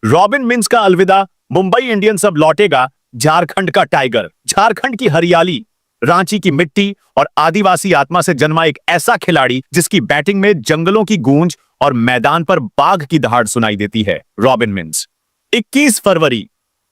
Robin mince का अलविदा, Mumbai Indians अब लौटेगा झारखंड का टाइगर। झारखंड की हरियाली, रांची की मिट्टी और आदिवासी आत्मा से जन्मा एक ऐसा खिलाड़ी जिसकी बैटिंग में जंगलों की गूंज और मैदान पर बाघ की दहाड़ सुनाई देती है। रॉबिन मिंस 21 फरवरी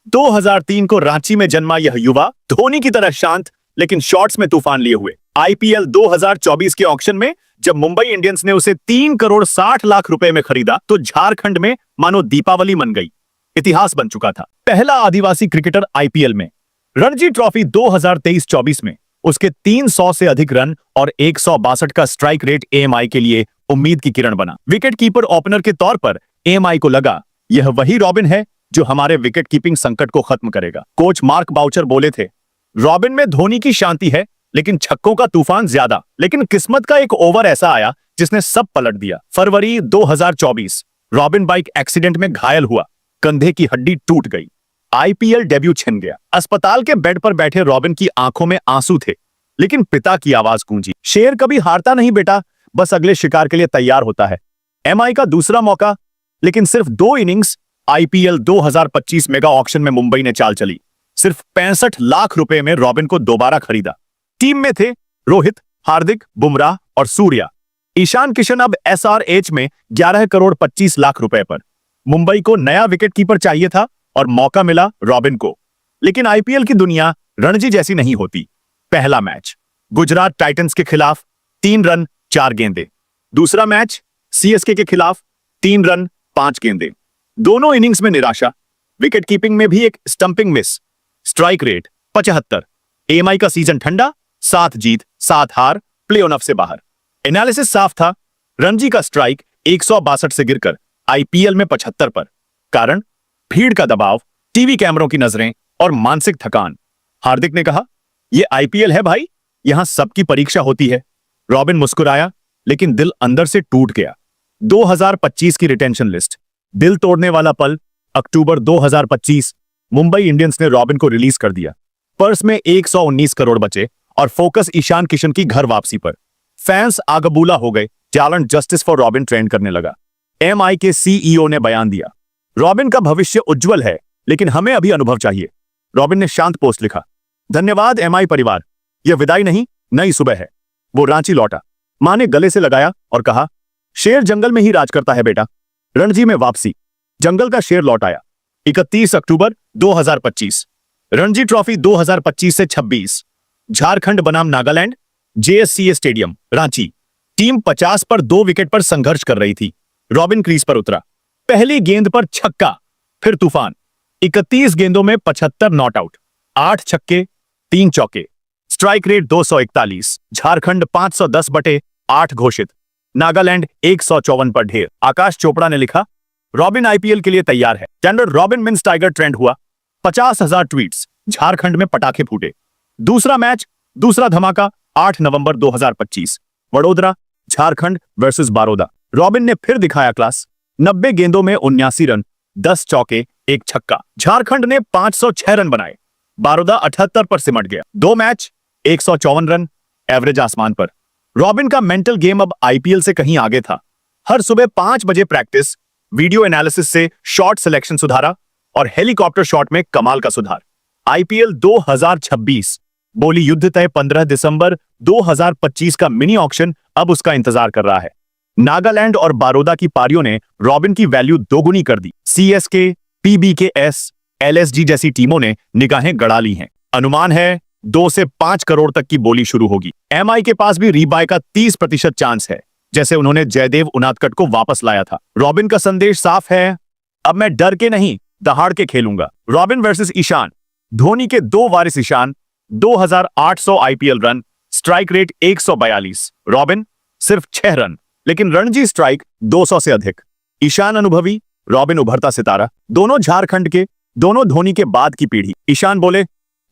2003 को रांची में जन्मा यह युवा धोनी की तरह शांत लेकिन शॉट्स में तूफान लिए हुए। आईपीएल 2024 के ऑक्शन में जब मुंबई इंडियंस ने उसे 3 करोड़ 60 लाख रुपए में खरीदा तो झारखंड में मानो दीपावली मन गई। इतिहास बन चुका था। पहला आदिवासी क्रिकेटर आईपीएल में। रणजी ट्रॉफी 2023-24 में उसके 300 से अधिक रन और 162 का स्ट्राइक रेट एएमआई के लिए उम्मीद की किरण बना। विकेट कीपर ओपनर के तौर पर एएमआई को लगा यह वही रॉबिन है जो हमारे विकेट कीपिंग संकट को खत्म करेगा। कोच मार्क बाउचर बोले थे, रॉबिन में धोनी की शांति है लेकिन छक्कों का तूफान ज्यादा। लेकिन किस्मत का एक ओवर ऐसा आया जिसने सब पलट दिया। फरवरी 2024 रॉबिन बाइक एक्सीडेंट में घायल हुआ, कंधे की हड्डी टूट गई, आईपीएल डेब्यू छिन गया। अस्पताल के बेड पर बैठे रॉबिन की आंखों में आंसू थे लेकिन पिता की आवाज गूंजी, शेर कभी हारता नहीं बेटा, बस अगले शिकार के लिए तैयार होता है। एमआई का दूसरा मौका, लेकिन सिर्फ 2 इनिंग्स। आईपीएल 2025 मेगा ऑक्शन में मुंबई ने चाल चली। सिर्फ 65 लाख रुपए में रॉबिन को दोबारा खरीदा। टीम में थे रोहित, हार्दिक, बुमराह और सूर्या। ईशान किशन अब एसआरएच में 11 करोड़ 25 लाख रुपए पर। मुंबई को नया विकेटकीपर चाहिए था और मौका मिला रॉबिन को। लेकिन आईपीएल की दुनिया रणजी जैसी नहीं होती। पहला मैच गुजरात टाइटंस के खिलाफ 3 रन 4 गेंदे। दूसरा मैच सीएसके के खिलाफ 3 रन 5 गेंदे। दोनों इनिंग्स में निराशा, विकेट कीपिंग में भी एक stumping miss. Strike rate 75। AMI का सीजन ठंडा, 7 जीत 7 हार, प्ले ऑफ से बाहर। एनालिसिस साफ था, रणजी का स्ट्राइक 162 से गिरकर आईपीएल में 75 पर। कारण भीड़ का दबाव, टीवी कैमरों की नजरें और मानसिक थकान। हार्दिक ने कहा, यह आईपीएल है भाई, यहां सबकी परीक्षा होती है। रॉबिन मुस्कुराया लेकिन दिल अंदर से टूट गया। 2025 की रिटेंशन लिस्ट, दिल तोड़ने वाला पल। अक्टूबर 2025 मुंबई इंडियंस ने रॉबिन को रिलीज कर दिया। पर्स में 119 करोड़ बचे और फोकस ईशान किशन की घर वापसी पर। फैंस आगबूला हो गए, talent justice for robin trend करने लगा। एमआई के सीईओ ने बयान दिया, रॉबिन का भविष्य उज्जवल है लेकिन हमें अभी अनुभव चाहिए। रॉबिन ने शांत पोस्ट लिखा, धन्यवाद एमआई परिवार, यह विदाई नहीं नई सुबह है। वो रांची लौटा, मां ने गले से लगाया और कहा, शेर जंगल में ही राज करता है बेटा। रणजी में वापसी, जंगल का शेर लौट आया। 31 अक्टूबर 2025 रणजी ट्रॉफी 2025 से 26 झारखंड बनाम Nagaland, JSCA stadium Ranchi. Team 50 पर 2 विकेट पर संघर्ष कर रही थी। रॉबिन क्रीज पर उतरा, पहली गेंद पर छक्का, फिर तूफान। 31 गेंदों में 75 नॉट आउट, 8 छक्के 3 चौके। Strike rate 241। झारखंड 510/8 घोषित, नागालैंड 154 पर ढेर। आकाश चोपड़ा ने लिखा, रॉबिन आईपीएल के लिए तैयार है। Tender robin mince tiger trend हुआ। 50,000 ट्वीट्स, झारखंड में पटाखे फूटे। दूसरा मैच, दूसरा धमाका 8 नवंबर 2025 वडोदरा, झारखंड वर्सेस बारोदा। रॉबिन ने फिर दिखाया क्लास। 90 गेंदों में 79 रन, 10 चौके 1 छक्का। झारखंड ने 506 रन बनाए, बारोदा 78 पर सिमट गया। 2 मैच 154 रन, एवरेज आसमान पर। रॉबिन का मेंटल गेम अब आईपीएल से कहीं आगे था। हर सुबह 5 बजे प्रैक्टिस, वीडियो एनालिसिस से शॉट सिलेक्शन सुधारा और हेलीकॉप्टर शॉट में कमाल का सुधार। आईपीएल 2026 बोली युद्ध तय। 15 दिसंबर 2025 का मिनी ऑक्शन अब उसका इंतजार कर रहा है। नागालैंड और बारोदा की पारियों ने रॉबिन की वैल्यू दोगुनी कर दी। सीएसके, पीबीकेएस, एलएसजी जैसी टीमों ने निगाहें गड़ा ली हैं। अनुमान है 2 से 5 करोड़ तक की बोली शुरू होगी। एमआई के पास भी रीबाय का 30% चांस है, जैसे उन्होंने जयदेव उनादकट को वापस लाया था। रॉबिन का संदेश साफ है, अब मैं डर के नहीं दहाड़ के खेलूंगा। रॉबिन वर्सेस ईशान, धोनी के 2 वारिस Ishan, 2800 IPL run, strike rate 142। Robin सिर्फ 6 रन, लेकिन रणजी स्ट्राइक 200 से अधिक। ईशान अनुभवी, रॉबिन उभरता सितारा। दोनों झारखंड के, दोनों धोनी के बाद की पीढ़ी। ईशान बोले,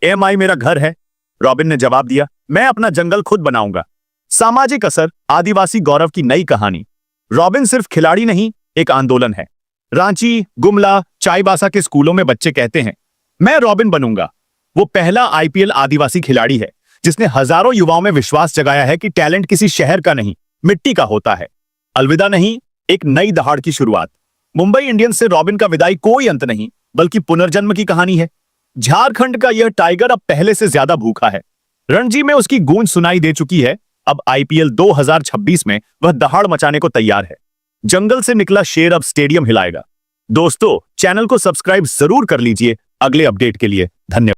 एमआई मेरा घर है। रॉबिन ने जवाब दिया, मैं अपना जंगल खुद बनाऊंगा। सामाजिक असर, आदिवासी गौरव की नई कहानी। रॉबिन सिर्फ खिलाड़ी नहीं, एक आंदोलन है। रांची, गुमला, चाईबासा के स्कूलों में बच्चे कहते हैं, मैं रॉबिन बनूंगा। वो पहला आईपीएल आदिवासी खिलाड़ी है जिसने हजारों युवाओं में विश्वास जगाया है कि टैलेंट किसी शहर का नहीं, मिट्टी का होता है। अलविदा नहीं, एक नई दहाड़ की शुरुआत। मुंबई इंडियंस से रॉबिन का विदाई कोई अंत नहीं, बल्कि पुनर्जन्म की कहानी है। झारखंड का यह टाइगर अब पहले से ज्यादा भूखा है। रणजी में उसकी गूंज सुनाई दे चुकी है। अब आईपीएल 2026 में वह दहाड़ मचाने को तैयार है। जंगल से निकला शेर अब स्टेडियम हिलाएगा। दोस्तों, चैनल को सब्सक्राइब जरूर कर लीजिए अगले अपडेट के लिए। धन्यवाद।